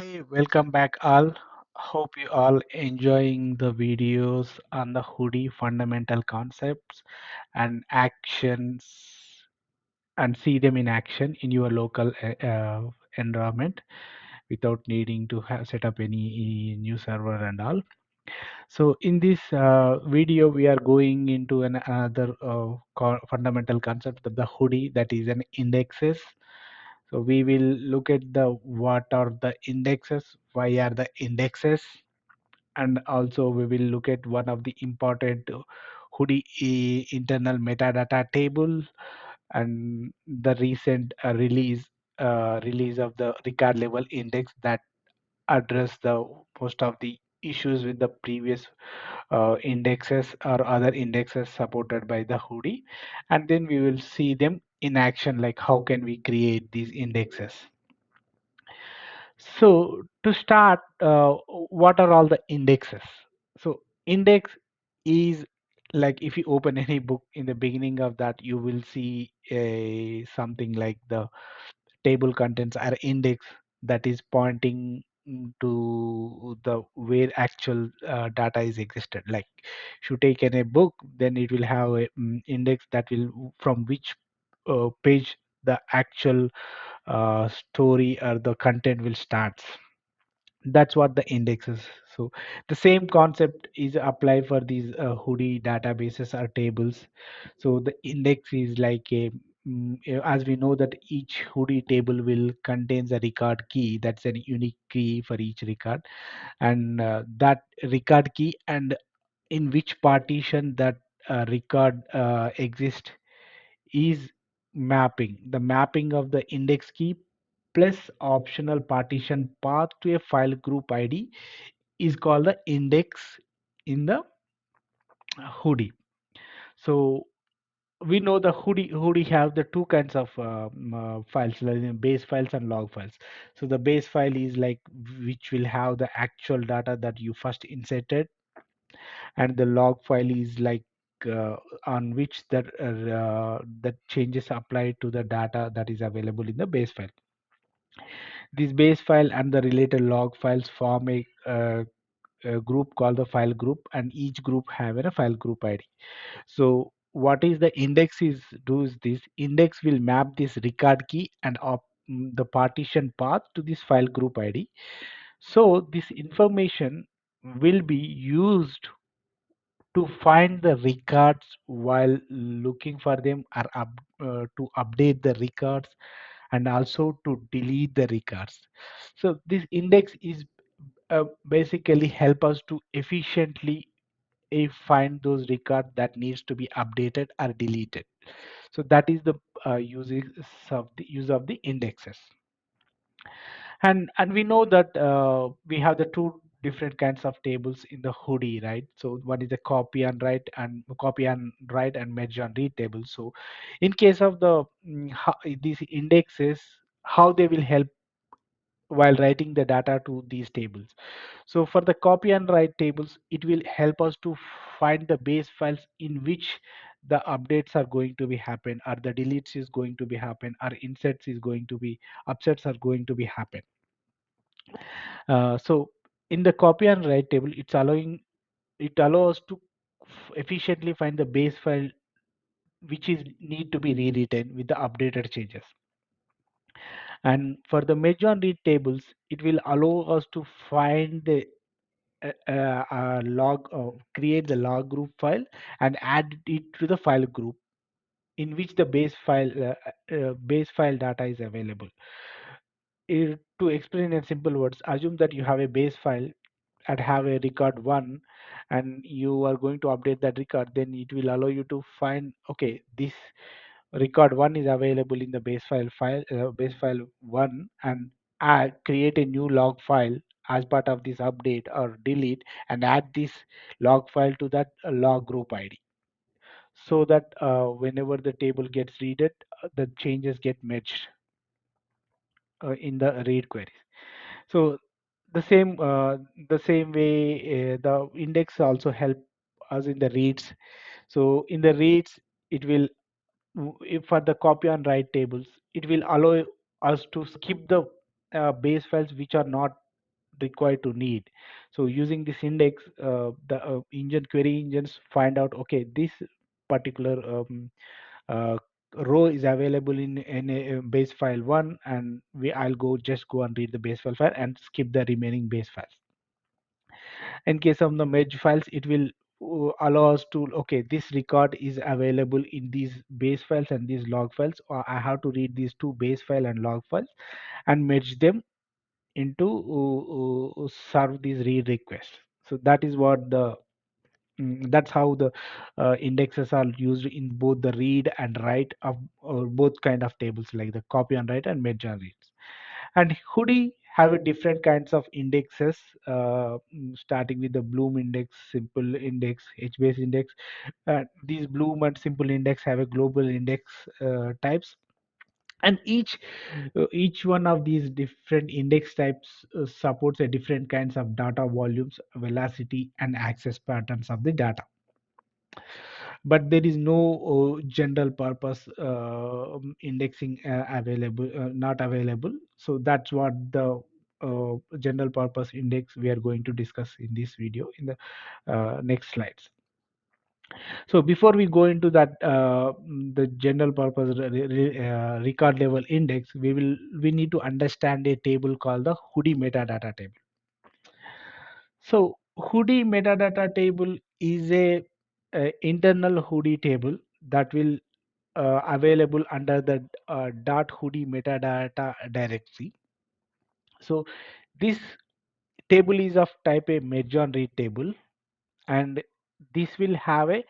Hey, welcome back all. Hope you all enjoying the videos on the Hudi fundamental concepts and actions and see them in action in your local environment without needing to set up any new server and all. So in this video, we are going into another fundamental concept of the Hudi, that is an indexes. So we will look at the what are the indexes, why are the indexes, and also we will look at one of the important Hudi internal metadata table and the recent release of the record level index that address the most of the issues with the previous indexes or other indexes supported by the Hudi, and then we will see them in action, like how can we create these indexes. So to start, what are all the indexes? So index is like if you open any book in the beginning of that, you will see a something like the table contents are index that is pointing to the where actual data is existed. Like if you take in a book, then it will have a index that will from which page the actual story or the content will start. That's what the index is. So the same concept is applied for these Hudi databases or tables. So the index is like as we know that each Hudi table will contains a record key, that's a unique key for each record, and that record key and in which partition that record exists is mapping. The mapping of the index key plus optional partition path to a file group ID is called the index in the Hudi. So we know the Hudi have the two kinds of files, like base files and log files. So the base file is like which will have the actual data that you first inserted, and the log file is like on which that changes applied to the data that is available in the base file. This base file and the related log files form a group called the file group, and each group have a file group ID. So what is the index is does this index will map this record key and the partition path to this file group ID. So this information will be used to find the records while looking for them, or to update the records and also to delete the records. So this index is basically help us to efficiently find those records that needs to be updated or deleted. So that is the use of the indexes. And we know that we have the two different kinds of tables in the Hudi, right? So one is the copy and write and merge and read table. So in case of the these indexes, how they will help while writing the data to these tables. So for the copy and write tables, it will help us to find the base files in which the updates are going to be happen, or the deletes is going to be happen, or inserts is going to be upsets are going to be happen. So in the copy and write table, it allows to efficiently find the base file which is need to be rewritten with the updated changes. And for the merge and read tables, it will allow us to find the create the log group file and add it to the file group in which the base file data is available. To explain in simple words, assume that you have a base file and have a record one, and you are going to update that record. Then it will allow you to find, okay, this record one is available in the base file one, and create a new log file as part of this update or delete, and add this log file to that log group ID, so that whenever the table gets readed, the changes get merged in the read queries. So the same way, the index also help us in the reads. So in the reads, it will if for the copy and write tables, it will allow us to skip the base files which are not required to need. So using this index, the engine query engines find out, okay, this particular uh, row is available in a base file one, and I'll just go and read the base file and skip the remaining base files. In case of the merge files, it will allow us to, okay, this record is available in these base files and these log files, or I have to read these two base file and log files and merge them into serve these read requests. So that is what the that's how the indexes are used in both the read and write of both kind of tables, like the copy and write and merge and reads. And Hudi have a different kinds of indexes, starting with the Bloom index, simple index, HBase index. These Bloom and simple index have a global index types, and each one of these different index types supports a different kinds of data volumes, velocity, and access patterns of the data. But there is no general purpose indexing available, not available. So that's what the general purpose index we are going to discuss in this video in the next slides. So before we go into that, the general purpose record level index, we need to understand a table called the Hudi metadata table. So Hudi metadata table is a internal Hudi table that will available under the .hudi metadata directory. So this table is of type a merge on read table, and this will have a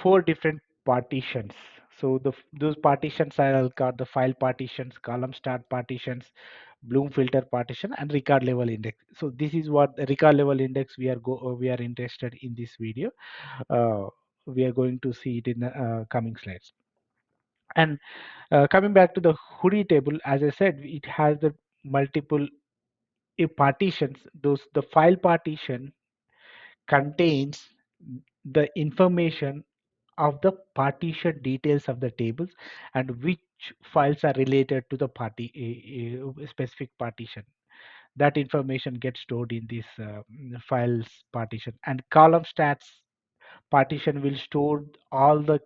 four different partitions. So those partitions are called the file partitions, column start partitions, Bloom filter partition, and record level index. So this is what the record level index we are interested in this video. Uh, we are going to see it in the coming slides. And coming back to the Hudi table, as I said, it has the multiple partitions. The file partition contains the information of the partition details of the tables and which files are related to the specific partition. That information gets stored in this files partition. And column stats partition will store all the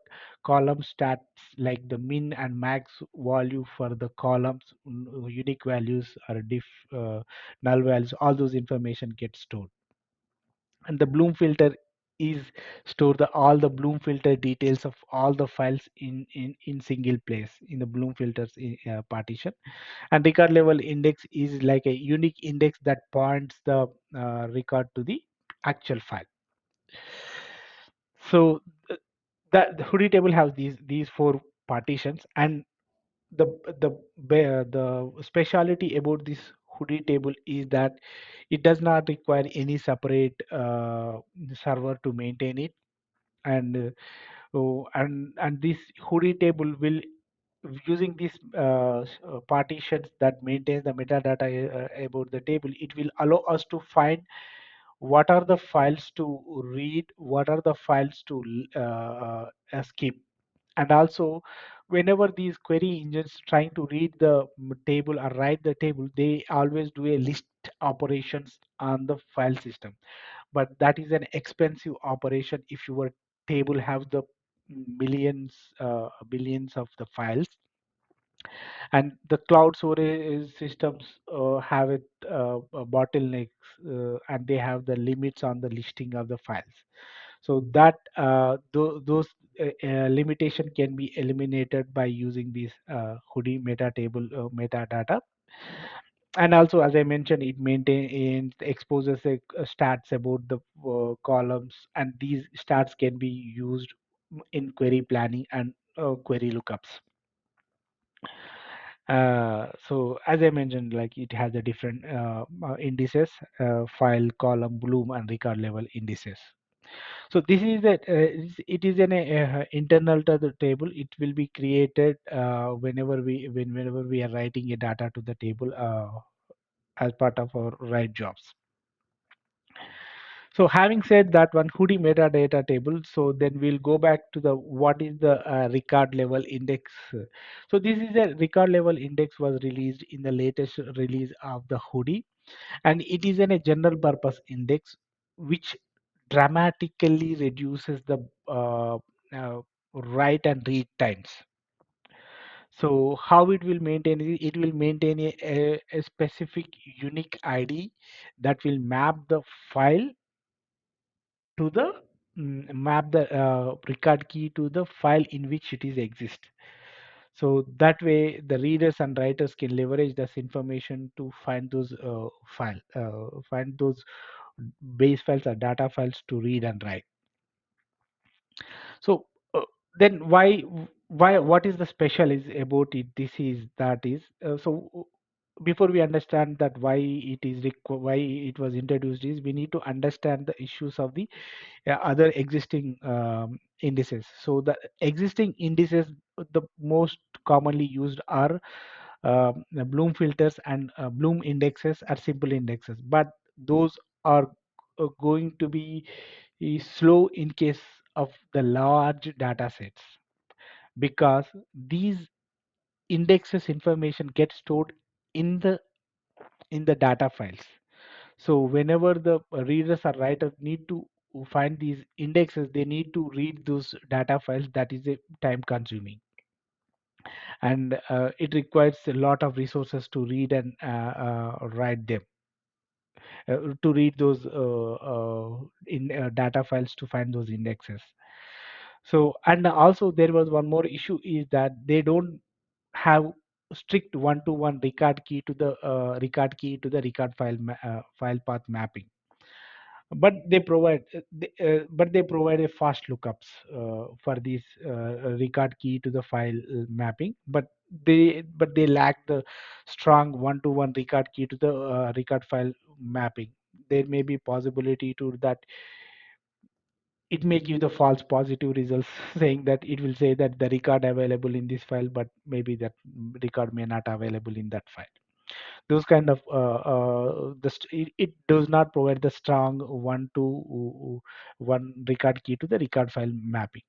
column stats, like the min and max value for the columns, unique values or null values. All those information get stored. And the Bloom filter is store all the Bloom filter details of all the files in single place in the Bloom filters partition. And record level index is like a unique index that points the record to the actual file. So that the Hudi table has these four partitions, and the the speciality about this Hudi table is that it does not require any separate server to maintain it. And and this Hudi table will, using these partitions that maintains the metadata about the table, it will allow us to find what are the files to read, what are the files to skip. And also, whenever these query engines trying to read the table or write the table, they always do a list operations on the file system. But that is an expensive operation if your table have the millions, billions of the files. And the cloud storage systems have it bottlenecks, and they have the limits on the listing of the files. So that those limitation can be eliminated by using this Hudi meta table metadata. And also, as I mentioned, it maintains exposes stats about the columns, and these stats can be used in query planning and query lookups. So as I mentioned, like it has a different indices, file, column, Bloom, and record level indices. So this is it is an internal to the table. It will be created whenever we are writing a data to the table as part of our write jobs. So having said that one Hudi metadata table, so then we'll go back to the what is the record level index. So this is a record level index was released in the latest release of the Hudi, and it is a general purpose index which dramatically reduces the write and read times. So how it will maintain it? It will maintain a specific unique ID that will map the file to the map the record key to the file in which it is exist. So that way the readers and writers can leverage this information to find those find those base files or data files to read and write. So then why what is the special is about it? This is that is before we understand that why it is why it was introduced is we need to understand the issues of the other existing indices. So the existing indices, the most commonly used are the Bloom filters and Bloom indexes are simple indexes, but those are going to be slow in case of the large data sets because these indexes information gets stored in the data files. So whenever the readers or writers need to find these indexes, they need to read those data files. That is a time consuming, and it requires a lot of resources to read and write them, to read those in data files to find those indexes. So and also there was one more issue is that they don't have strict one-to-one record key to the record file file path mapping, but they provide but they provide a fast lookups for this record key to the file mapping, but they lack the strong one-to-one record key to the record file mapping. There may be possibility to that it may give the false positive results saying that it will say that the record available in this file, but maybe that record may not available in that file. Those kind of it does not provide the strong one to one record key to the record file mapping.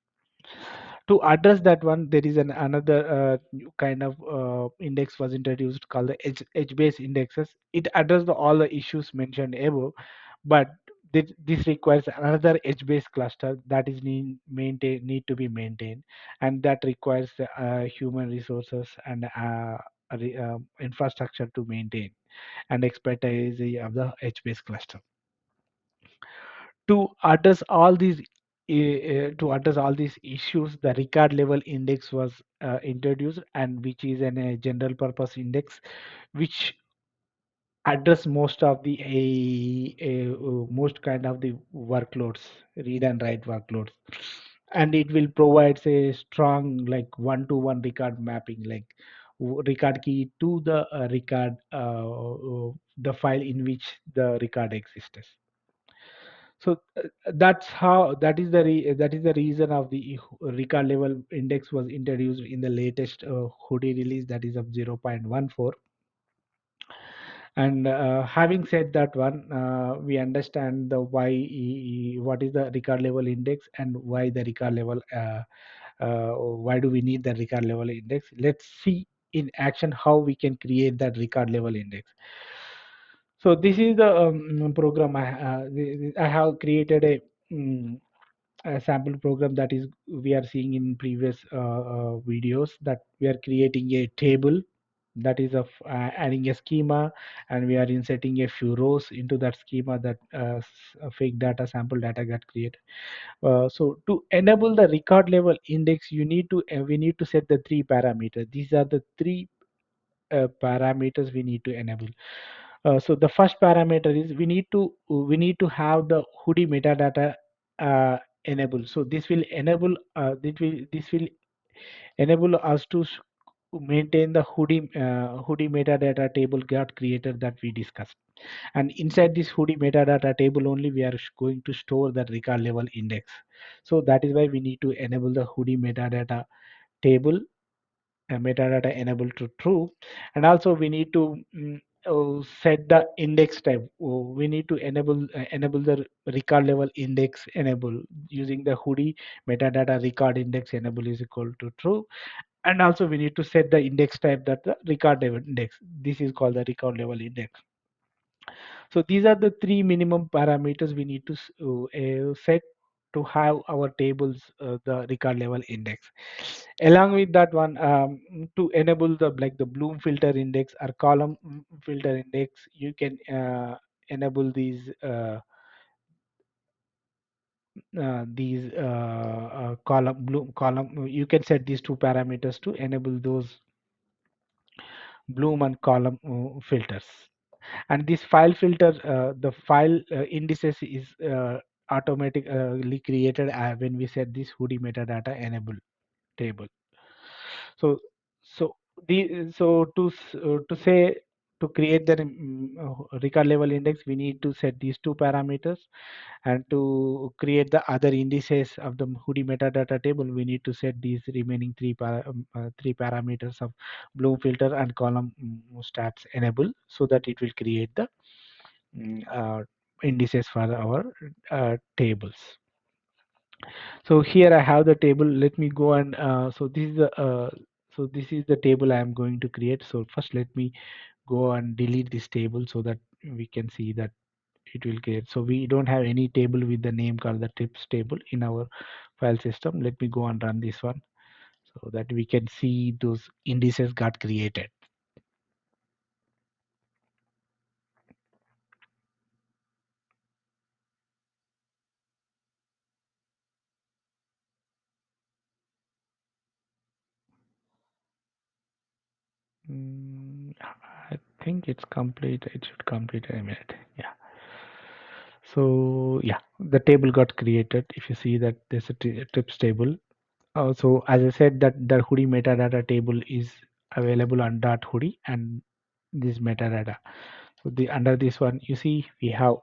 To address that one, there is another new kind of index was introduced called the HBase indexes. It addressed all the issues mentioned above, but this requires another HBase cluster that is need to be maintained, and that requires human resources and infrastructure to maintain and expertise of the HBase cluster. To address all these issues, the record level index was introduced, and which is a general purpose index which address most of the most kind of the workloads, read and write workloads, and it will provide a strong like one-to-one record mapping, like record key to the record the file in which the record exists. So that's how that is the reason of the record level index was introduced in the latest Hudi release, that is of 0.14. And having said that one, we understand the why what is the record level index and why the record level why do we need the record level index. Let's see in action how we can create that record level index. So this is the program I have created a sample program that is we are seeing in previous videos, that we are creating a table that is of adding a schema, and we are inserting a few rows into that schema, that fake data sample data got created. So to enable the record level index, you need to we need to set the three parameters. These are the three parameters we need to enable. So the first parameter is we need to have the Hudi metadata enabled. So this will enable this will enable us to maintain the Hudi metadata table got created that we discussed. And inside this Hudi metadata table only we are going to store the record level index. So that is why we need to enable the Hudi metadata table metadata enabled to true. And also we need to set the index type. We need to enable the record level index enable using the Hudi metadata record index enable is equal to true. And also we need to set the index type that the record level index. This is called the record level index. So these are the three minimum parameters we need to set to have our tables the record level index. Along with that one, to enable the like the Bloom filter index or column filter index, you can enable these column Bloom column. You can set these two parameters to enable those Bloom and column filters. And this file filter, the file indices is automatically created when we set this Hudi metadata enable table. So so to say to create the record level index, we need to set these two parameters, and to create the other indices of the Hudi metadata table, we need to set these remaining three parameters of Bloom filter and column stats enable, so that it will create the indices for our tables. So here I have the table. Let me go and so this is the table I am going to create. So first let me go and delete this table so that we can see that it will create. So we don't have any table with the name called the tips table in our file system. Let me go and run this one so that we can see those indices got created. I think it's complete. It should complete in a minute. Yeah. So yeah, the table got created. If you see that there's a trips table. So as I said that the Hudi metadata table is available on dot Hudi and this metadata. So the under this one, you see we have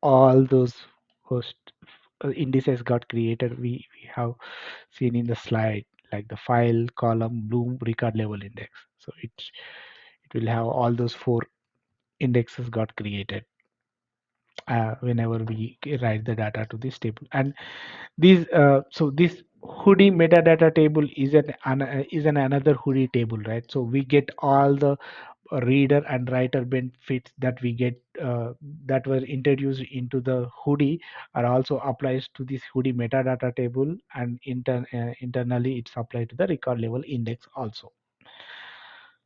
all those host indices got created. We have seen in the slide like the file, column, Bloom, record level index. So it will have all those four indexes got created whenever we write the data to this table. And these so this Hudi metadata table is an another Hudi table, right? So we get all the reader and writer benefits that we get that were introduced into the Hudi are also applies to this Hudi metadata table, and internally it's applied to the record level index also.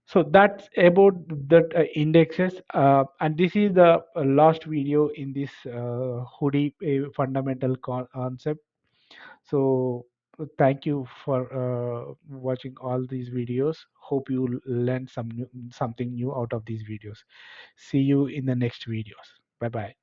So that's about that indexes, and this is the last video in this Hudi fundamental concept. So thank you for watching all these videos. Hope you learn something new out of these videos. See you in the next videos. Bye bye.